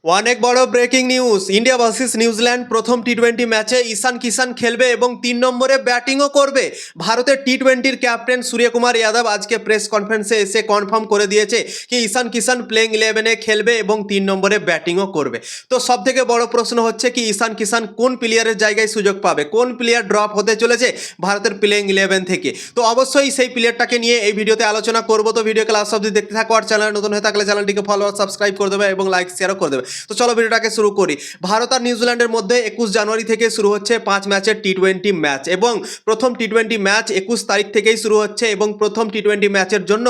অনেক বড় breaking news. India versus New Zealand প্রথম টি-20 ম্যাচে ঈশান কিষান খেলবে এবং 3 নম্বরে ব্যাটিংও করবে। ভারতের টি-20-র ক্যাপ্টেন সূর্যকুমার যাদব আজকে প্রেস কনফারেন্সে এসে কনফার্ম করে দিয়েছে কি ঈশান কিষান প্লেইং 11-এ খেলবে এবং 3 নম্বরে ব্যাটিংও করবে। তো সবথেকে বড় প্রশ্ন হচ্ছে কি ঈশান কিষান কোন প্লেয়ারের জায়গায় সুযোগ পাবে, কোন প্লেয়ার ড্রপ হতে চলেছে ভারতের প্লেইং 11 থেকে। তো অবশ্যই সেই প্লেয়ারটাকে নিয়ে এই ভিডিওতে আলোচনা করব। তো ভিডিওকে লাস্ট অবধি দেখতে থাকো, আর চ্যানেল নতুন হয়ে থাকলে চ্যানেলটিকে ফলো আর সাবস্ক্রাইব করে দেবে এবং লাইক শেয়ারও করে দেবে। তো চলো ভিডিওটাকে শুরু করি। ভারত আর নিউজিল্যান্ডের মধ্যে 21 জানুয়ারি থেকে শুরু হচ্ছে 5 ম্যাচের টি-20 ম্যাচ এবং প্রথম টি-20 ম্যাচ 21 তারিখ থেকেই শুরু হচ্ছে এবং প্রথম টি-20 ম্যাচের জন্য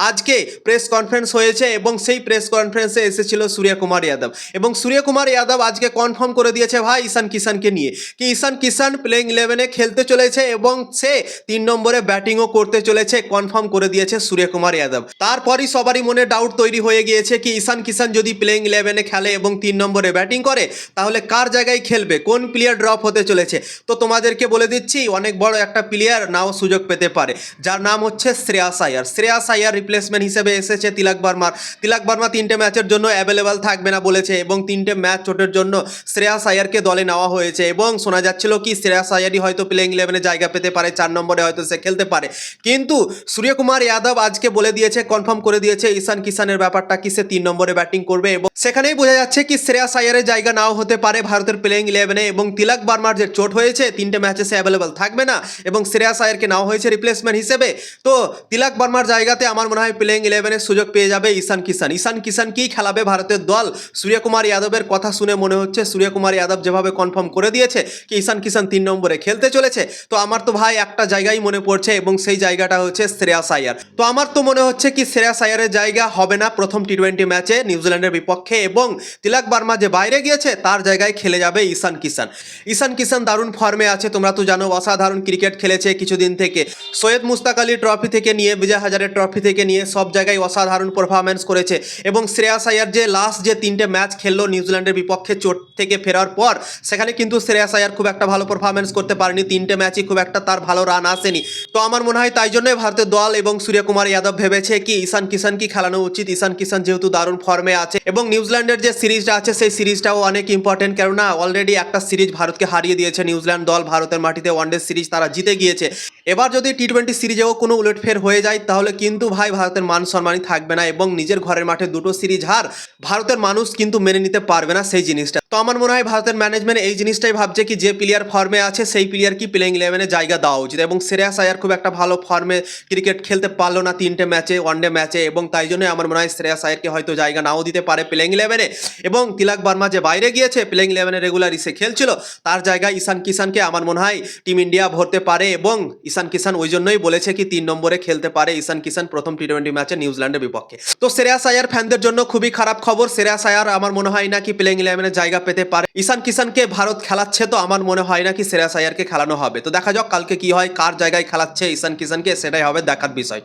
আজকে প্রেস কনফারেন্স হয়েছে এবং সেই প্রেস কনফারেন্সে এসেছিল সূর্যকুমার যাদব এবং সূর্যকুমার যাদব আজকে কনফার্ম করে দিয়েছে ভাই ঈশান কিষানকে নিয়ে কি ঈশান কিষান প্লেইং 11-এ খেলতে চলেছে এবং সে 3 নম্বরে ব্যাটিংও করতে চলেছে, কনফার্ম করে দিয়েছে সূর্যকুমার যাদব। তারপরই সবারই মনে ডাউট তৈরি হয়ে গিয়েছে কি ঈশান কিষান যদি প্লেইং 11-এ খেলে এবং 3 নম্বরে ব্যাটিং করে তাহলে কার জায়গায় খেলবে, কোন প্লেয়ার ড্রপ হতে চলেছে। তো তোমাদেরকে বলে দিচ্ছি অনেক বড় একটা প্লেয়ার নাও সুযোগ পেতে পারে, যার নাম হচ্ছে শ্রেয়াস আয়ার। শ্রেয়াস আয়ার রিপ্লেসমেন্ট হিসেবে এসেছে তিলক বার্মার। তিলক বার্মা 3টে ম্যাচের জন্য অ্যাভেলেবেল থাকবে না বলেছে এবং 3টে ম্যাচ চোটের জন্য শ্রেয়াস আয়ারকে দলে নেওয়া হয়েছে এবং শোনা যাচ্ছিল কি শ্রেয়াস আয়ারই হয়তো প্লেইং 11-এ জায়গা পেতে পারে, 4 নম্বরে হয়তো সে খেলতে পারে। কিন্তু সূর্যকুমার যাদব আজকে বলে দিয়েছে, কনফার্ম করে দিয়েছে ঈশান কিষানের ব্যাপারটা কি সে 3 নম্বরে ব্যাটিং করবে এবং সেখানেই বোঝা যাচ্ছে কি শ্রেয়াস আয়ারের জায়গা নাও হতে পারে ভারতের প্লেইং 11-এ এবং তিলক বার্মার যে চোট হয়েছে 3টে ম্যাচে সে অ্যাভেলেবেল থাকবে না এবং শ্রেয়াস আয়ারকে নাও হয়েছে রিপ্লেসমেন্ট হিসেবে। তো তিলক বার্মার জায়গাতে আমার মনে হয় প্লেইং 11-এর সুযোগ পেয়ে যাবে ঈশান কিষান। ঈশান কিষান কি খেলাবে ভারতের দল? সূর্যকুমার যাদবের কথা শুনে মনে হচ্ছে সূর্যকুমার যাদব যেভাবে কনফার্ম করে দিয়েছে কি ঈশান কিষান 3 নম্বরে খেলতে চলেছে, তো আমার তো ভাই একটা জায়গায় মনে পড়ছে এবং সেই জায়গাটা হচ্ছে শ্রেয়াস আয়ার। তো আমার তো মনে হচ্ছে কি শ্রেয়াস আয়ারের জায়গা হবে না প্রথম টি-20 ম্যাচে নিউজিল্যান্ডের বিপক্ষে এবং তিলক বার্মা যে বাইরে গিয়েছে তার জায়গায় খেলে যাবে ঈশান কিষান। ঈশান কিষান দারুণ ফর্মে আছে, তোমরা তো জানো অসাধারণ ক্রিকেট খেলেছে কিছুদিন থেকে। সৈয়দ মুস্তাক আলী ট্রফি থেকে নিয়ে বিজয় হাজারে ট্রফি থেকে নিয়ে সব জায়গায় অসাধারণ পারফরম্যান্স করেছে এবং শ্রেয়াস আয়ার যে লাস্ট যে 3টে ম্যাচ খেললো নিউজিল্যান্ডের বিপক্ষে চোট থেকে ফেরার পর, সেখানে কিন্তু শ্রেয়াস আয়ার খুব একটা ভালো পারফরম্যান্স করতে পারেনি, 3টে ম্যাচই খুব একটা তার ভালো রান আসেনি। তো আমার মনে হয় তাই জন্যই ভারতের দল এবং সূর্যকুমার যাদব ভেবেছে কি ঈশান কিষান কি খেলানো উচিত। ঈশান কিষান যেহেতু দারুণ ফর্মে আছে এবং নিউজিল্যান্ডের যে সিরিজটা আছে সেই সিরিজটাও অনেক ইম্পর্টেন্ট, কেননা অলরেডি একটা সিরিজ ভারতকে হারিয়ে দিয়েছে নিউজিল্যান্ড দল, ভারতের মাটিতে ওয়ানডে সিরিজ তারা জিতে গিয়েছে। এবার যদি টি-20 সিরিজেও কোনো উলটফের হয়ে যায় তাহলে কিন্তু ভাই ভারতের মান সম্মানই থাকবে না এবং নিজের ঘরের মাঠে 2টো সিরিজ হার ভারতের মানুষ কিন্তু মেনে নিতে পারবে না সেই জিনিসটা। তো আমার মনে হয় ভারতের ম্যানেজমেন্ট এই জিনিসটাই ভাবছে কি যে প্লেয়ার ফর্মে আছে সেই প্লেয়ার কি প্লেইং 11-এ জায়গা দেওয়া উচিত এবং শ্রেয়াস আয়ার খুব একটা ভালো ফর্মে ক্রিকেট খেলতে পারলো না 3টে ম্যাচে ওয়ানডে ম্যাচে এবং তাই জন্যই আমার মনে হয় শ্রেয়াস আয়ারকে হয়তো জায়গা নাও দিতে পারে প্লেইং 11-এ এবং তিলক বার্মা যে বাইরে গিয়েছে প্লেইং 11-এ রেগুলার এসে খেলছিল তার জায়গায় ঈশান কিষানকে আমার মনে হয় টিম ইন্ডিয়া ভরতে পারে এবং ঈশান কিষান ওই জন্যই বলেছে কি 3 নম্বরে খেলতে পারে ঈশান কিষান প্রথম টি-20 ম্যাচে নিউজিল্যান্ডের বিপক্ষে। তো শ্রেয়াস আয়ার ফ্যানদের জন্য খুবই খারাপ খবর। শ্রেয়াস আয়ার আমার মনে হয় না কি প্লেইং 11-এ জায়গা পেতে পারে। ঈশান কিষানকে ভারত খেলাচ্ছে, তো আমার মনে হয় না কি শ্রেয়াস আয়ারকে খেলানো হবে। তো দেখা যাক কালকে কি হয়, কার জায়গায় খেলাচ্ছে ঈশান কিষানকে, সেটাই হবে দেখার বিষয়।